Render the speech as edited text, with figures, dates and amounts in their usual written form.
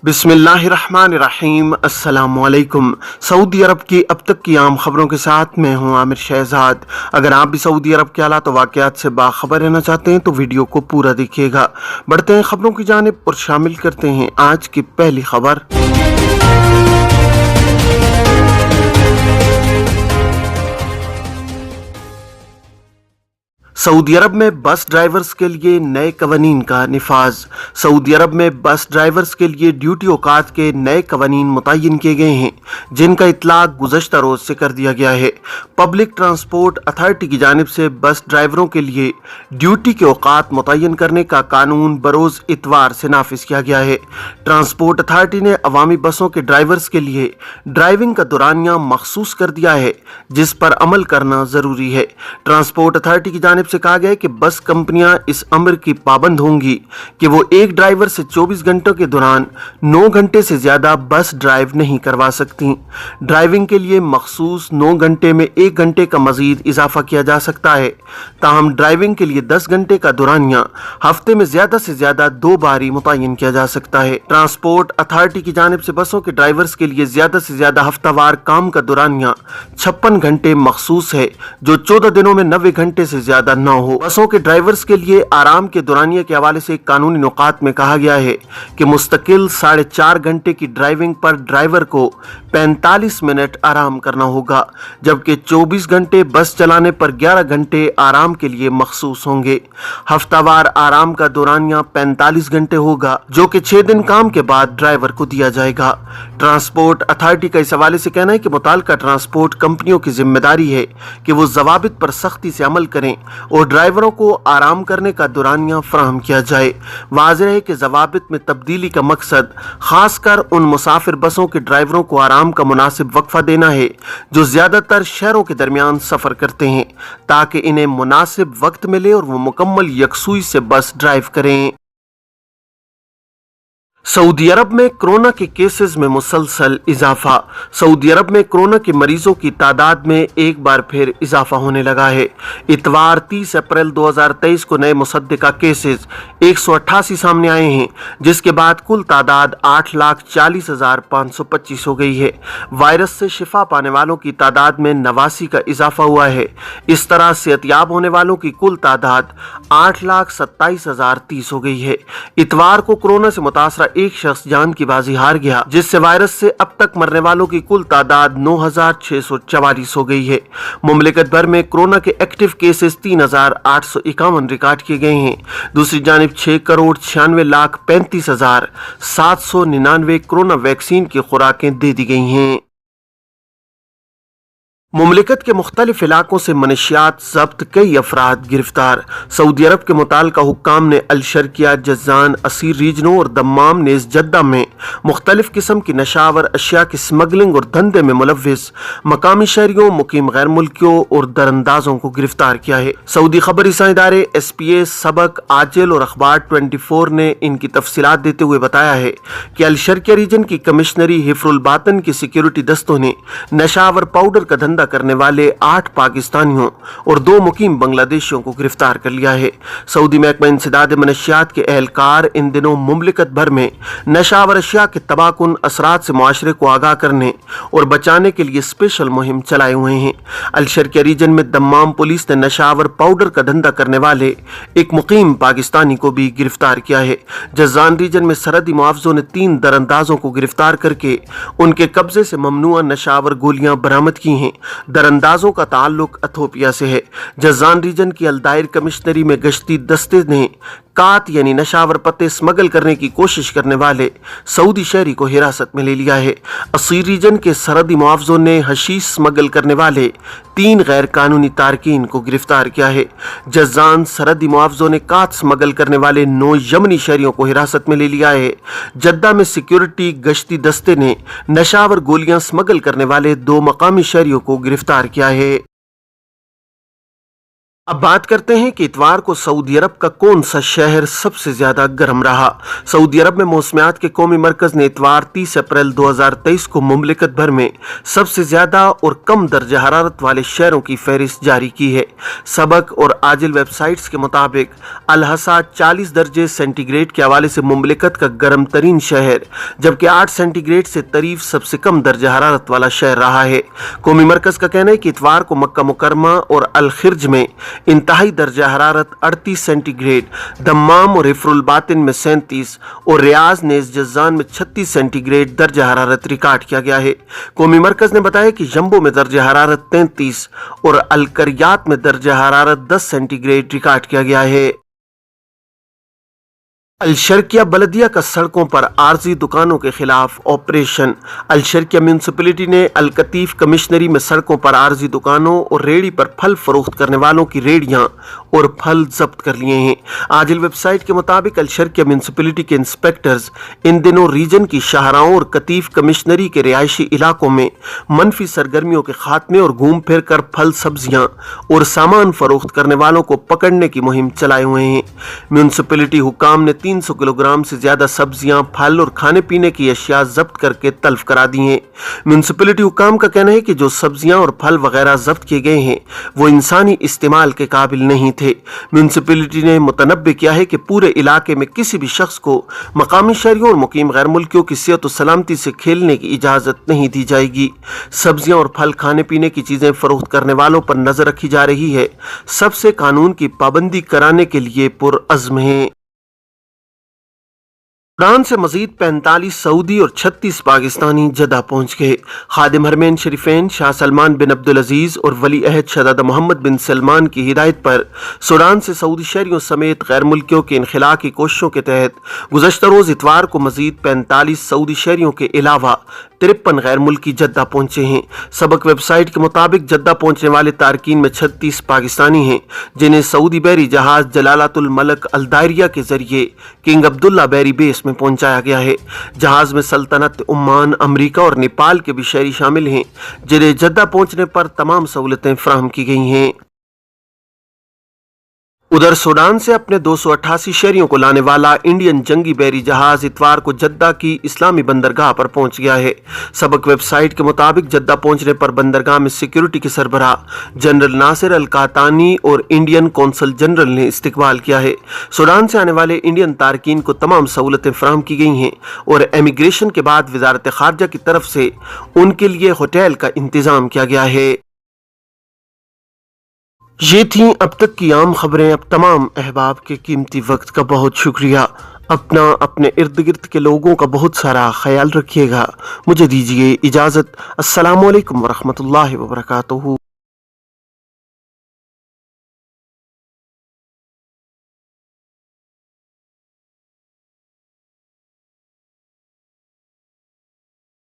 बिस्मिल्लाहिर्रहमानिर्रहीम। अस्सलामुअलैकुम। सऊदी अरब की अब तक की आम खबरों के साथ मैं हूं आमिर शहजाद। अगर आप भी सऊदी अरब के हालात और वाक़यात से बाखबर रहना चाहते हैं तो वीडियो को पूरा देखिएगा। बढ़ते हैं खबरों की जानिब और शामिल करते हैं आज की पहली खबर। सऊदी अरब में बस ड्राइवर्स के लिए नए कवानीन का निफाज। सऊदी अरब में बस ड्राइवर्स के लिए ड्यूटी औकात के नए कवानीन मुतय्यन किए गए हैं, जिनका इतलाक गुज़श्ता रोज़ से कर दिया गया है। पब्लिक ट्रांसपोर्ट अथॉरिटी की जानिब से बस ड्राइवरों के लिए ड्यूटी के औकात मुतय्यन करने का कानून बरोज़ इतवार से नाफिज किया गया है। ट्रांसपोर्ट अथॉरिटी ने अवामी बसों के ड्राइवर्स के लिए ड्राइविंग का दुरानिया मखसूस कर दिया है, जिस पर अमल करना ज़रूरी है। ट्रांसपोर्ट अथॉरिटी की जानिब से कहा गया है कि बस कंपनियां इस अमर की पाबंद होंगी कि वो एक ड्राइवर से 24 घंटों के दौरान 9 घंटे से ज्यादा बस ड्राइव नहीं करवा सकती। ड्राइविंग के लिए मखसूस 9 घंटे में 1 घंटे का मजीद इजाफा किया जा सकता है। ताहम ड्राइविंग के लिए 10 घंटे का दुरानिया हफ्ते में ज्यादा से ज्यादा 2 बार ही मुतय्यन किया जा सकता है। ट्रांसपोर्ट अथॉरिटी की जानिब से बसों के ड्राइवर्स के लिए ज्यादा से ज्यादा हफ्तावार काम का दुरानिया 56 घंटे मखसूस है, जो 14 दिनों में 90 घंटे से ज्यादा न हो। बसों के ड्राइवर्स के लिए आराम के दुरानिया के हवाले से कानूनी नुकात में कहा गया है कि मुस्तकिल 4.5 घंटे की ड्राइविंग पर ड्राइवर को 45 मिनट आराम करना होगा, जबकि 24 घंटे बस चलाने पर 11 घंटे आराम के लिए मखसूस होंगे। हफ्तावार आराम का दुरानिया 45 घंटे होगा, जो कि 6 दिन काम के बाद ड्राइवर को दिया जाएगा। ट्रांसपोर्ट अथॉरिटी का इस हवाले से कहना है कि मुताल्लिका ट्रांसपोर्ट कंपनियों की जिम्मेदारी है कि वो ज़वाबित पर सख्ती से अमल करें और ड्राइवरों को आराम करने का दुरानिया फराहम किया जाए। वाज़ेह है कि ज़वाबित में तब्दीली का मकसद खासकर उन मुसाफिर बसों के ड्राइवरों को आराम का मुनासिब वक्फा देना है जो ज़्यादातर शहरों के दरमियान सफ़र करते हैं, ताकि इन्हें मुनासिब वक्त मिले और वो मुकम्मल यकसुई से बस ड्राइव करें। सऊदी अरब में कोरोना के केसेस में मुसलसल इजाफा। सऊदी अरब में कोरोना के मरीजों की तादाद में एक बार फिर इजाफा होने लगा है। इतवार 30 अप्रैल 2023 को नए मुसद्दिका केसेस 188 सामने आए हैं, जिसके बाद कुल तादाद 8,40,525 हो गई है। वायरस से शिफा पाने वालों की तादाद में 89 का इजाफा हुआ है। इस तरह सेहतयाब होने वालों की कुल तादाद 8,27,030 हो गई है। इतवार को कोरोना से मुतासरा एक शख्स जान की बाजी हार गया, जिससे वायरस से अब तक मरने वालों की कुल तादाद 9,644 हो गई है। मुमलिकत भर में कोरोना के एक्टिव केसेस 3,851 रिकॉर्ड किए गए हैं। दूसरी जानिब 6,96,35,799 कोरोना वैक्सीन की खुराकें दे दी गई हैं। मुमलिकत के मुख्तलिफ इलाकों से मनशियात जब्त, कई अफराद गिरफ्तार। सऊदी अरब के मुताल्लिका हुक्काम ने अल-शर्किया, जज़ान, असीर रीजनों और दम्माम नेज़ जद्दा में मुख्तलिफ किस्म की नशावर अशिया की स्मगलिंग और धंधे में मुलव्विस मकामी शहरियों, मुकीम गैर मुल्कियों और दरअंदाजों को गिरफ्तार किया है। सऊदी खबर रसां इदारे SBS, सबक, आजिल और अखबार 24 ने इनकी तफसीलात देते हुए बताया है कि अल-शर्किया रीजन की कमिश्नरी हिफ्रुल बातन की सिक्योरिटी दस्तों ने नशावर पाउडर का धंधा करने वाले 8 पाकिस्तानियों और 2 मुकीम बांग्लादेशियों को गिरफ्तार कर लिया है। सऊदी महकमा इंसदाद मनशियात के एहलकार इन दिनों मुमलिकत भर में नशावर अशिया के तबाहकुन असरात से मुआशरे को आगाह करने और बचाने के लिए स्पेशल मुहिम चलाए हुए हैं। अल-शर्किया रीजन में दम्माम पुलिस ने नशावर पाउडर का धंधा करने वाले एक मुकीम पाकिस्तानी को भी गिरफ्तार किया है। जज़ान रीजन में सरहदी मुआवजों ने 3 दरअंदाजों को गिरफ्तार करके उनके कब्जे से ममनुआ नशावर गोलियां बरामद की हैं। दरअंदाजों का ताल्लुक एथोपिया से है। जज़ान रीजन की अलदायर कमिश्नरी में गश्ती दस्ते ने कात यानी नशावर पत्ते स्मगल करने की कोशिश करने वाले सऊदी शहरी को हिरासत में ले लिया है। असीर रीजन के सरहदी मुआवजों ने हशीश स्मगल करने वाले 3 गैर कानूनी तारकीन को गिरफ्तार किया है। जज़ान सरहदी मुआवजों ने कात स्मगल करने वाले 9 यमनी शहरियों को हिरासत में ले लिया है। जद्दा में सिक्योरिटी गश्ती दस्ते ने नशावर गोलियां स्मगल करने वाले 2 मकामी शहरियों को गिरफ्तार किया है। अब बात करते हैं कि इतवार को सऊदी अरब का कौन सा शहर सबसे ज्यादा गर्म रहा। सऊदी अरब में मौसमियात के कौमी मरकज ने इतवार 30 अप्रैल 2023 को मुमलिकत भर में सबसे ज्यादा और कम दर्जा हरारत वाले शहरों की फहरिस्त जारी की है। सबक और आजिल वेबसाइट्स के मुताबिक अल-हसा 40 दर्जे सेंटीग्रेड के हवाले से मुमलिकत का गर्म तरीन शहर, जबकि 8 सेंटीग्रेड से तरीफ सबसे कम दर्जा हरारत वाला शहर रहा है। कौमी मरकज का कहना है कि इतवार को मक्का मुकरमा और अल खिर्ज में इंतहाई दर्जा हरारत 38 सेंटीग्रेड, दम्माम और हिफ्रुल बातिन में 37 और रियाज नेज जज़ान में 36 सेंटीग्रेड दर्जा हरारत रिकॉर्ड किया गया है। कौमी मरकज ने बताया कि जम्बो में दर्जा हरारत 33 और अलकरियात में दर्जा हरारत 10 सेंटीग्रेड रिकॉर्ड किया गया है। अलशर्किया बलदिया का सड़कों पर आर्जी दुकानों के खिलाफ ऑपरेशन। अलशर्किया म्यूनसिपलिटी ने अलकतीफ कमिश्नरी में सड़कों पर आर्जी दुकानों और रेहड़ी पर फल फरोख्त करने वालों की रेहड़ियां और फल जब्त कर लिए हैं। आजिल वेबसाइट के मुताबिक अलशर्किया म्यूनसिपलिटी के इंस्पेक्टर्स इन दिनों रीजन की शाहराओं और कतीफ कमिश्नरी के रिहायशी इलाकों में मनफी सरगर्मियों के खात्मे और घूम फिर कर फल, सब्जियां और सामान फरोख्त करने वालों को पकड़ने की मुहिम चलाए हुए हैं। म्यूनसिपलिटी हुकाम ने 300 किलोग्राम से ज्यादा सब्जियां, फल और खाने पीने की अशिया जब्त करके तल्फ करा दी हैं। म्यूनसिपलिटी हुकाम का कहना है कि जो सब्जियां और फल वगैरह जब्त किए गए हैं वो इंसानी इस्तेमाल के काबिल नहीं थे। म्यूनसिपलिटी ने मुतनब्बे किया है कि पूरे इलाके में किसी भी शख्स को मकामी शहरियों और मुकीम गैर मुल्कियों की सेहत और सलामती से खेलने की इजाजत नहीं दी जाएगी। सब्जियां और फल, खाने पीने की चीजें फरोख्त करने वालों पर नजर रखी जा रही है। सबसे कानून की पाबंदी कराने के लिए पुरअज़्म है। ईरान से मजीद 45 सऊदी और 36 पाकिस्तानी जद्दा पहुंच गए। खादिम हरमैन शरीफैन शाह सलमान बिन अब्दुल अजीज और वली अहद शहजादा मोहम्मद बिन सलमान की हिदायत पर सूडान से सऊदी शहरियों समेत गैर मुल्कियों के इनखला की कोशिशों के तहत गुज़श्ता रोज़ इतवार को मजीद 45 सऊदी शहरियों के अलावा 53 गैर मुल्की जद्दा पहुंचे हैं। सबक वेबसाइट के मुताबिक जद्दा पहुंचने वाले तारकीन में 36 पाकिस्तानी हैं, जिन्हें सऊदी बहरी जहाज जलालतुल मलक अल दायरिया के जरिए किंग अब्दुल्ला बहरी बेस में पहुंचाया गया है। जहाज में सल्तनत ओमान, अमेरिका और नेपाल के भी शहरी शामिल हैं, जिन्हें जद्दा पहुंचने पर तमाम सहूलतें फराहम की गई हैं। उधर सूडान से अपने 288 शहरियों को लाने वाला इंडियन जंगी बहरी जहाज इतवार को जद्दा की इस्लामी बंदरगाह पर पहुंच गया है। सबक वेबसाइट के मुताबिक जद्दा पहुंचने पर बंदरगाह में सिक्योरिटी के सरबराह जनरल नासिर अल कातानी और इंडियन कौंसल जनरल ने इस्तकबाल किया है। सूडान से आने वाले इंडियन तारकीन को तमाम सहूलतें फराहम की गई हैं और इमिग्रेशन के बाद वजारत खारजा की तरफ से उनके लिए होटल का इंतजाम किया गया है। ये थी अब तक की आम खबरें। अब तमाम अहबाब के कीमती वक्त का बहुत शुक्रिया। अपना, अपने इर्द गिर्द के लोगों का बहुत सारा ख्याल रखिएगा। मुझे दीजिए इजाज़त। अस्सलामु अलैकुम वरहमतुल्लाहि वबरकातुहू।